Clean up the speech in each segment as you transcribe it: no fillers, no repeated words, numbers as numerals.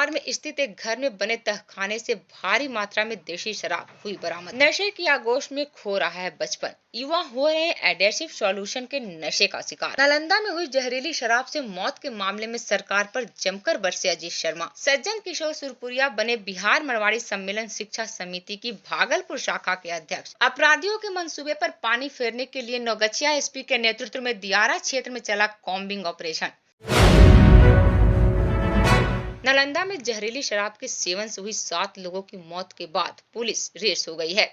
बिहार में स्थित एक घर में बने तहखाने से भारी मात्रा में देशी शराब हुई बरामद। नशे की आगोश में खो रहा है बचपन, युवा हो रहे हैं एडेसिव सॉल्यूशन के नशे का शिकार। नालंदा में हुई जहरीली शराब से मौत के मामले में सरकार पर जमकर बरसे अजीत शर्मा। सज्जन किशोर सुरपुरिया बने बिहार मरवाड़ी सम्मेलन शिक्षा समिति की भागलपुर शाखा के अध्यक्ष। अपराधियों के मंसूबे पर पानी फेरने के लिए नौगछिया एसपी के नेतृत्व में दियारा क्षेत्र में चला कॉम्बिंग ऑपरेशन। नालंदा में जहरीली शराब के सेवन से हुई 7 लोगों की मौत के बाद पुलिस रेस हो गई है।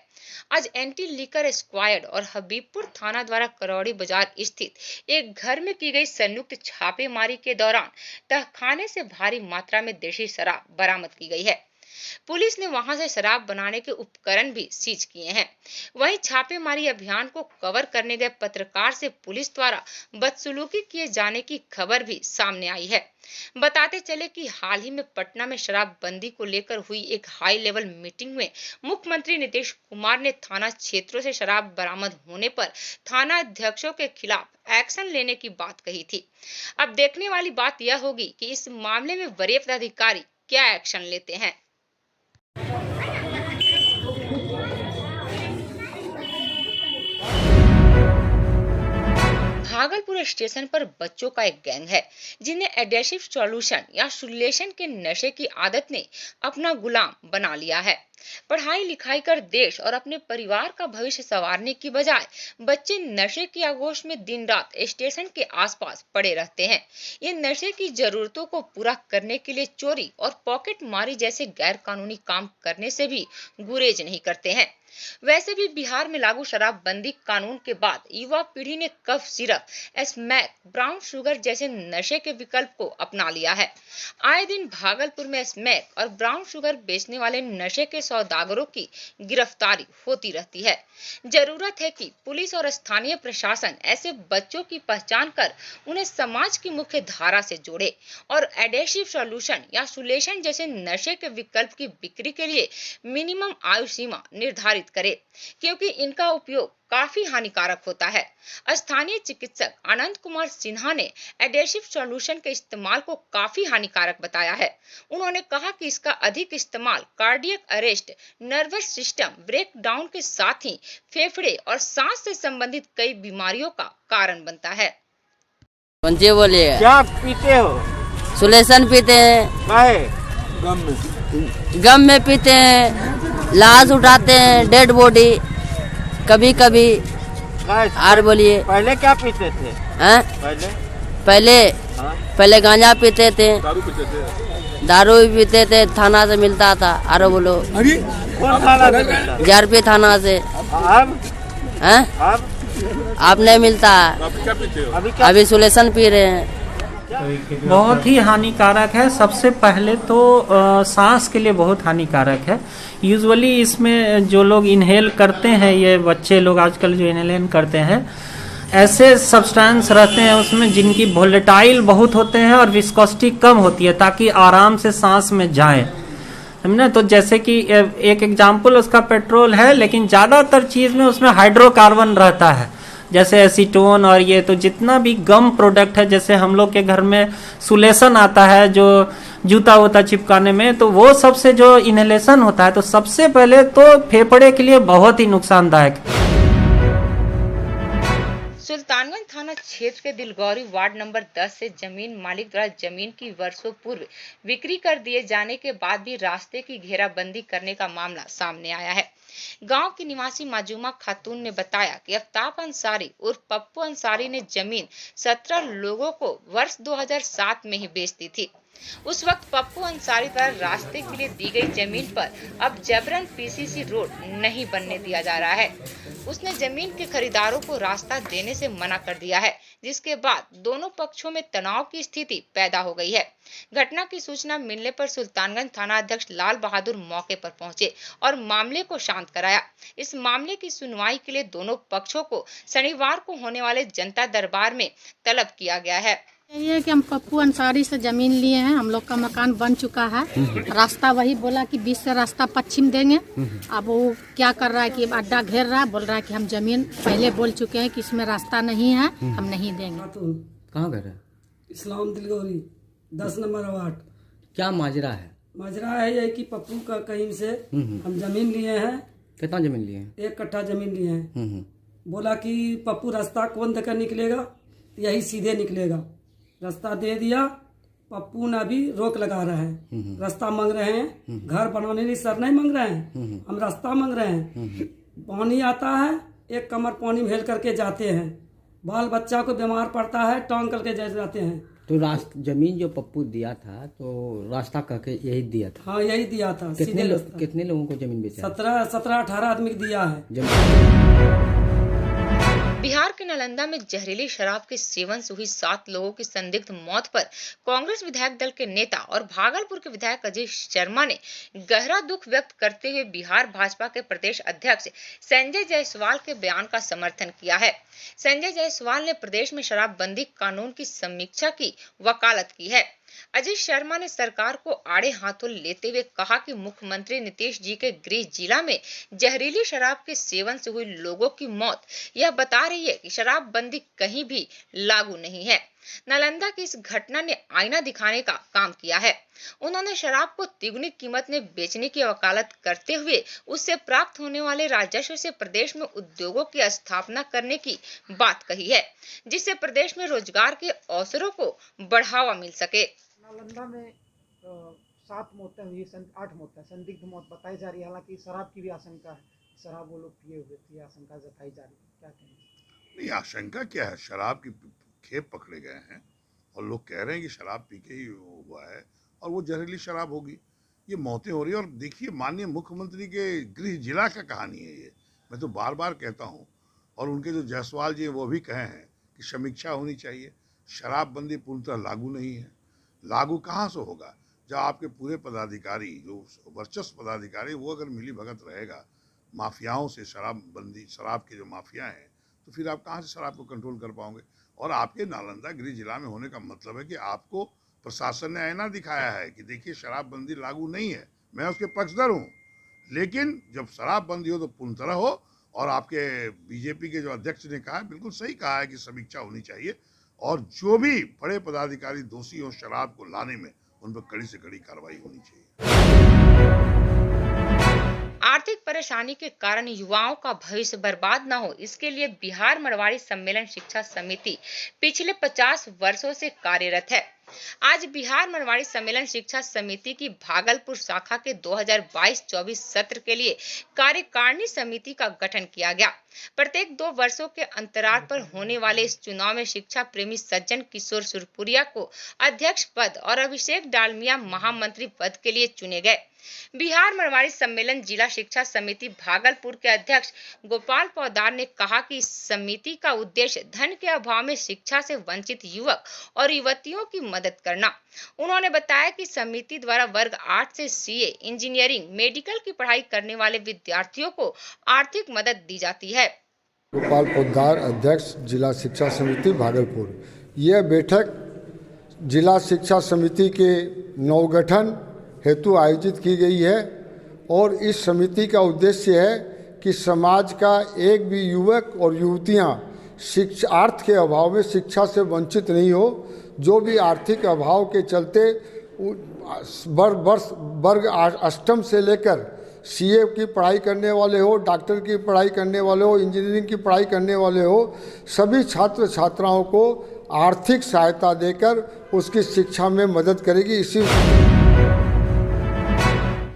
आज एंटी लिकर स्क्वाड और हबीबपुर थाना द्वारा करौड़ी बाजार स्थित एक घर में की गई संयुक्त छापेमारी के दौरान तहखाने से भारी मात्रा में देशी शराब बरामद की गई है। पुलिस ने वहां से शराब बनाने के उपकरण भी सीज किए हैं। वहीं छापेमारी अभियान को कवर करने गए पत्रकार से पुलिस द्वारा बदसलूकी किए जाने की खबर भी सामने आई है। बताते चले कि हाल ही में पटना में शराबबंदी को लेकर हुई एक हाई लेवल मीटिंग में मुख्यमंत्री नीतीश कुमार ने थाना क्षेत्रों से शराब बरामद होने पर थाना अध्यक्षों के खिलाफ एक्शन लेने की बात कही थी। अब देखने वाली बात यह होगी कि इस मामले में वरीय अधिकारी क्या एक्शन लेते हैं। भागलपुर स्टेशन पर बच्चों का एक गैंग है जिन्हें एडेसिव सॉल्यूशन या सुलेशन के नशे की आदत ने अपना गुलाम बना लिया है। पढ़ाई लिखाई कर देश और अपने परिवार का भविष्य संवारने की बजाय बच्चे नशे की आगोश में दिन रात स्टेशन के आसपास पड़े रहते हैं। ये नशे की जरूरतों को पूरा करने के लिए चोरी और पॉकेट मारी जैसे गैर कानूनी काम करने से भी गुरेज नहीं करते हैं। वैसे भी बिहार में लागू शराबबंदी कानून के बाद युवा पीढ़ी ने cough syrup, smack, brown sugar जैसे नशे के विकल्प को अपना लिया है। आए दिन भागलपुर में स्मैक और ब्राउन शुगर बेचने वाले नशे के सौदागरों की गिरफ्तारी होती रहती है। जरूरत है कि पुलिस और स्थानीय प्रशासन ऐसे बच्चों की पहचान कर उन्हें समाज की मुख्य धारा से जोड़े और एडेसिव सॉल्यूशन या सुलेशन जैसे नशे के विकल्प की बिक्री के लिए मिनिमम आयु सीमा निर्धारित करे, क्योंकि इनका उपयोग काफी हानिकारक होता है। स्थानीय चिकित्सक आनंद कुमार सिन्हा ने एडेसिव सॉल्यूशन के इस्तेमाल को काफी हानिकारक बताया है। उन्होंने कहा कि इसका अधिक इस्तेमाल cardiac arrest, nervous system breakdown के साथ ही फेफड़े और सांस से संबंधित कई बीमारियों का कारण बनता है। बोलिए, क्या पीते हो? सुलेशन पीते हैं। काहे? गम में पीते हैं, लाश उठाते हैं, डेड बॉडी कभी कभी। और बोलिए, पहले क्या पीते थे? हैं? पहले गांजा पीते थे, दारू भी पीते थे, थाना से मिलता था। और बोलो, कौन थाना से मिलता? JRP थाना से। अब? हैं? अब नहीं मिलता। अभी सुलेशन पी रहे हैं। बहुत ही हानिकारक है। सबसे पहले तो सांस के लिए बहुत हानिकारक है। यूजुअली इसमें जो लोग इनहेल करते हैं, ये बच्चे लोग आजकल जो इनहेल करते हैं, ऐसे सब्सटेंस रहते हैं उसमें जिनकी वोलेटाइल बहुत होते हैं और विस्कोसिटी कम होती है, ताकि आराम से सांस में जाए, समझे। तो जैसे कि एक एग्जाम्पल उसका पेट्रोल है, लेकिन ज़्यादातर चीज़ में उसमें हाइड्रोकार्बन रहता है, जैसे एसीटोन और ये। तो जितना भी गम प्रोडक्ट है, जैसे हम लोग के घर में सुलेशन आता है जो जूता वूता चिपकाने में, तो वो सबसे जो इनहेलेशन होता है, तो सबसे पहले तो फेफड़े के लिए बहुत ही नुकसानदायक। सुल्तानगंज थाना क्षेत्र के दिलगौरी वार्ड नंबर 10 से जमीन मालिक द्वारा जमीन की वर्षों पूर्व बिक्री कर दिए जाने के बाद भी रास्ते की घेराबंदी करने का मामला सामने आया है। गांव की निवासी माजूमा खातून ने बताया कि आफ्ताब अंसारी उर्फ पप्पू अंसारी ने जमीन 17 लोगों को वर्ष 2007 में ही बेच दी थी। उस वक्त पप्पू अंसारी द्वारा रास्ते के लिए दी गई जमीन पर अब जबरन PCC रोड नहीं बनने दिया जा रहा है। उसने जमीन के खरीदारों को रास्ता देने से मना कर दिया है, जिसके बाद दोनों पक्षों में तनाव की स्थिति पैदा हो गई है। घटना की सूचना मिलने पर सुल्तानगंज थाना अध्यक्ष लाल बहादुर मौके पर पहुंचे और मामले को शांत कराया। इस मामले की सुनवाई के लिए दोनों पक्षों को शनिवार को होने वाले जनता दरबार में तलब किया गया है। यही है कि हम पप्पू अंसारी से जमीन लिए हैं, हम लोग का मकान बन चुका है। रास्ता वही बोला कि 20 से रास्ता पश्चिम देंगे। अब वो क्या कर रहा है कि अड्डा घेर रहा है, बोल रहा है कि हम जमीन पहले बोल चुके हैं कि इसमें रास्ता नहीं है, हम नहीं देंगे। कहाँ घर है? इस्लाम दिलगौरी 10 नंबर वार्ड। क्या माजरा है? माजरा है यही कि पप्पू का कहीं से हम जमीन लिए हैं। कितना जमीन लिए हैं? 1 कट्ठा जमीन लिए हैं। बोला कि पप्पू रास्ता कौन देकर निकलेगा, यही सीधे निकलेगा। रास्ता दे दिया, पप्पू ने अभी रोक लगा रहे हैं। रास्ता मांग रहे हैं, घर बनाने नहीं सर नहीं मांग रहे हैं, हम रास्ता मांग रहे हैं। पानी आता है, 1 कमर पानी में हेल करके जाते हैं, बाल बच्चा को बीमार पड़ता है, टांग करके जाते हैं। तो जमीन जो पप्पू दिया था तो रास्ता करके यही दिया था? हाँ यही दिया था। कितने लोगों को जमीन बेचा? 17-18 आदमी को दिया है। बिहार के नालंदा में जहरीली शराब के सेवन से हुई 7 लोगों की संदिग्ध मौत पर कांग्रेस विधायक दल के नेता और भागलपुर के विधायक अजय शर्मा ने गहरा दुख व्यक्त करते हुए बिहार भाजपा के प्रदेश अध्यक्ष संजय जायसवाल के बयान का समर्थन किया है। संजय जायसवाल ने प्रदेश में शराबबंदी कानून की समीक्षा की वकालत की है। अजय शर्मा ने सरकार को आड़े हाथों लेते हुए कहा कि मुख्यमंत्री नीतीश जी के गृह जिला में जहरीली शराब के सेवन से हुई लोगों की मौत यह बता रही है कि शराबबंदी कहीं भी लागू नहीं है। नालंदा की इस घटना ने आईना दिखाने का काम किया है। उन्होंने शराब को तिगुनी कीमत में बेचने की वकालत करते हुए उससे प्राप्त होने वाले राजस्व से प्रदेश में उद्योगों की स्थापना करने की बात कही है, जिससे प्रदेश में रोजगार के अवसरों को बढ़ावा मिल सके। नालंदा में 7 मौतें हुई, 8 मौतें संदिग्ध मौत बताई जा रही है। हालांकि शराब की भी आशंका है, शराब वो लोग पिए हुए थे, आशंका जताई जा रही है। क्या कहेंगे? नहीं, आशंका क्या है? शराब की खेप पकड़े गए हैं और लोग कह रहे हैं कि शराब पी के ही हुआ है और वो जहरीली शराब होगी। ये मौतें हो रही है और देखिए माननीय मुख्यमंत्री के गृह जिला का कहानी है ये। मैं तो बार बार कहता हूँ और उनके जो जायसवाल जी हैं वो भी कहे हैं कि समीक्षा होनी चाहिए। शराबबंदी पूर्णतः लागू नहीं है। लागू कहाँ से होगा जब आपके पूरे पदाधिकारी जो वर्चस्व पदाधिकारी वो अगर मिली भगत रहेगा माफियाओं से, शराबबंदी शराब के जो माफिया हैं, तो फिर आप कहाँ से शराब को कंट्रोल कर पाओगे? और आपके नालंदा गृह जिला में होने का मतलब है कि आपको प्रशासन ने आईना दिखाया है कि देखिए शराबबंदी लागू नहीं है। मैं उसके पक्षधर हूँ, लेकिन जब शराबबंदी हो तो पूर्ण तरह हो। और आपके बीजेपी के जो अध्यक्ष ने कहा, बिल्कुल सही कहा है कि समीक्षा होनी चाहिए और जो भी बड़े पदाधिकारी दोषी हो शराब को लाने में, उन पर कड़ी से कड़ी कार्रवाई होनी चाहिए। आर्थिक परेशानी के कारण युवाओं का भविष्य बर्बाद न हो, इसके लिए बिहार मरवाड़ी सम्मेलन शिक्षा समिति पिछले 50 वर्षों से कार्यरत है। आज बिहार मरवाड़ी सम्मेलन शिक्षा समिति की भागलपुर शाखा के 2022-24 सत्र के लिए कार्यकारिणी समिति का गठन किया गया। प्रत्येक 2 वर्षों के अंतराल पर होने वाले इस चुनाव में शिक्षा प्रेमी सज्जन किशोर सुरपुरिया को अध्यक्ष पद और अभिषेक डालमिया महामंत्री पद के लिए चुने गए। बिहार मरवाड़ी सम्मेलन जिला शिक्षा समिति भागलपुर के अध्यक्ष गोपाल पौदार ने कहा कि इस समिति का उद्देश्य धन के अभाव में शिक्षा से वंचित युवक और युवतियों की मदद करना। उन्होंने बताया कि समिति द्वारा वर्ग 8 से सीए, इंजीनियरिंग, मेडिकल की पढ़ाई करने वाले विद्यार्थियों को आर्थिक मदद दी जाती है। गोपाल पौदार, अध्यक्ष जिला शिक्षा समिति भागलपुर। यह बैठक जिला शिक्षा समिति के नवगठन हेतु आयोजित की गई है और इस समिति का उद्देश्य है कि समाज का एक भी युवक और युवतियां शिक्षा अर्थ के अभाव में शिक्षा से वंचित नहीं हो। जो भी आर्थिक अभाव के चलते वर्ग 8 से लेकर सीए की पढ़ाई करने वाले हो, डॉक्टर की पढ़ाई करने वाले हो, इंजीनियरिंग की पढ़ाई करने वाले हो, सभी छात्र छात्राओं को आर्थिक सहायता देकर उसकी शिक्षा में मदद करेगी। इसी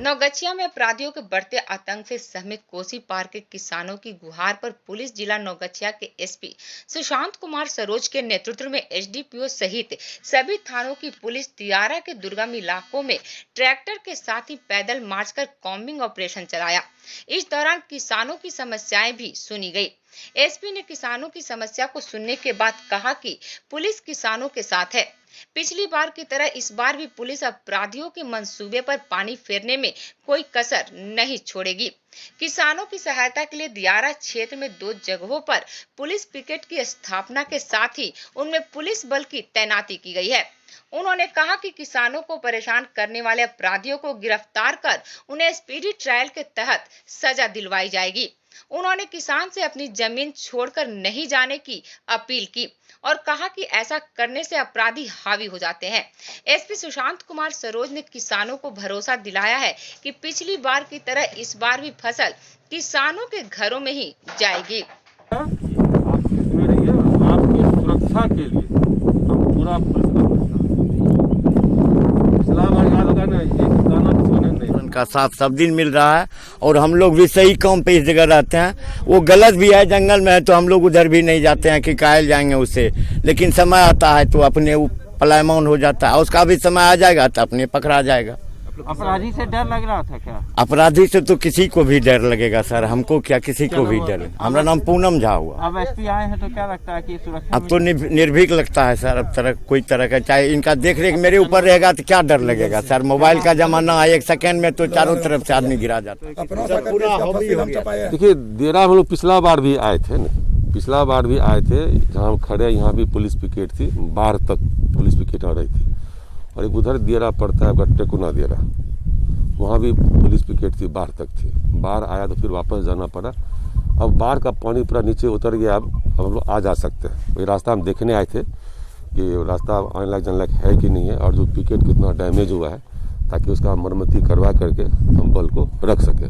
नवगछिया में अपराधियों के बढ़ते आतंक से सहमित कोसी पार के किसानों की गुहार पर पुलिस जिला नवगछिया के एसपी सुशांत कुमार सरोज के नेतृत्व में एसडीपीओ सहित सभी थानों की पुलिस दियारा के दुर्गम इलाकों में ट्रैक्टर के साथ ही पैदल मार्च कर कॉम्बिंग ऑपरेशन चलाया। इस दौरान किसानों की समस्याएं भी सुनी गई। एसपी ने किसानों की समस्या को सुनने के बाद कहा कि पुलिस किसानों के साथ है। पिछली बार की तरह इस बार भी पुलिस अपराधियों के मंसूबे पर पानी फेरने में कोई कसर नहीं छोड़ेगी। किसानों की सहायता के लिए दियारा क्षेत्र में 2 जगहों पर पुलिस पिकेट की स्थापना के साथ ही उनमें पुलिस बल की तैनाती की गई है। उन्होंने कहा कि किसानों को परेशान करने वाले अपराधियों को गिरफ्तार कर उन्हें स्पीडी ट्रायल के तहत सजा दिलवाई जाएगी। उन्होंने किसान से अपनी जमीन छोड़कर नहीं जाने की अपील की और कहा कि ऐसा करने से अपराधी हावी हो जाते हैं। एसपी सुशांत कुमार सरोज ने किसानों को भरोसा दिलाया है कि पिछली बार की तरह इस बार भी फसल किसानों के घरों में ही जाएगी। आपकी सुरक्षा के लिए हम पूरा का साथ सब दिन मिल रहा है और हम लोग भी सही काम पे इस जगह रहते हैं। वो गलत भी है, जंगल में है तो हम लोग उधर भी नहीं जाते हैं कि कायल जाएंगे उससे, लेकिन समय आता है तो अपने पलायमान हो जाता है। उसका भी समय आ जाएगा तो अपने पकड़ा जाएगा। अपराधी से डर लग रहा था क्या? अपराधी से तो किसी को भी डर लगेगा सर, हमको क्या किसी को भी डर। हमारा नाम पूनम झा हुआ। अब एसपी आए हैं तो क्या लगता है कि सुरक्षा? अब तो निर्भीक लगता है सर। अब कोई तरह का चाहे इनका देख रेख मेरे ऊपर रहेगा तो क्या डर लगेगा सर। मोबाइल का जमाना है, 1 सेकंड में तो चारों तरफ से आदमी गिरा जाता है। देखिए देरा हम लोग पिछला बार भी आए थे न, पिछला बार भी आए थे जहाँ हम खड़े, यहाँ भी पुलिस पिकेट थी, बाहर तक पुलिस पिकेट आ रही थी। और एक उधर दियरा पड़ता है टेकुना दियरा, वहाँ भी पुलिस पिकेट थी, बाहर तक थी। बाहर आया तो फिर वापस जाना पड़ा। अब बाढ़ का पानी पूरा नीचे उतर गया, अब हम लोग आ जा सकते हैं। वही रास्ता हम देखने आए थे कि रास्ता आने लायक जाने लायक है कि नहीं है और जो पिकेट कितना डैमेज हुआ है, ताकि उसका मरम्मती करवा करके हम बल को रख सकें।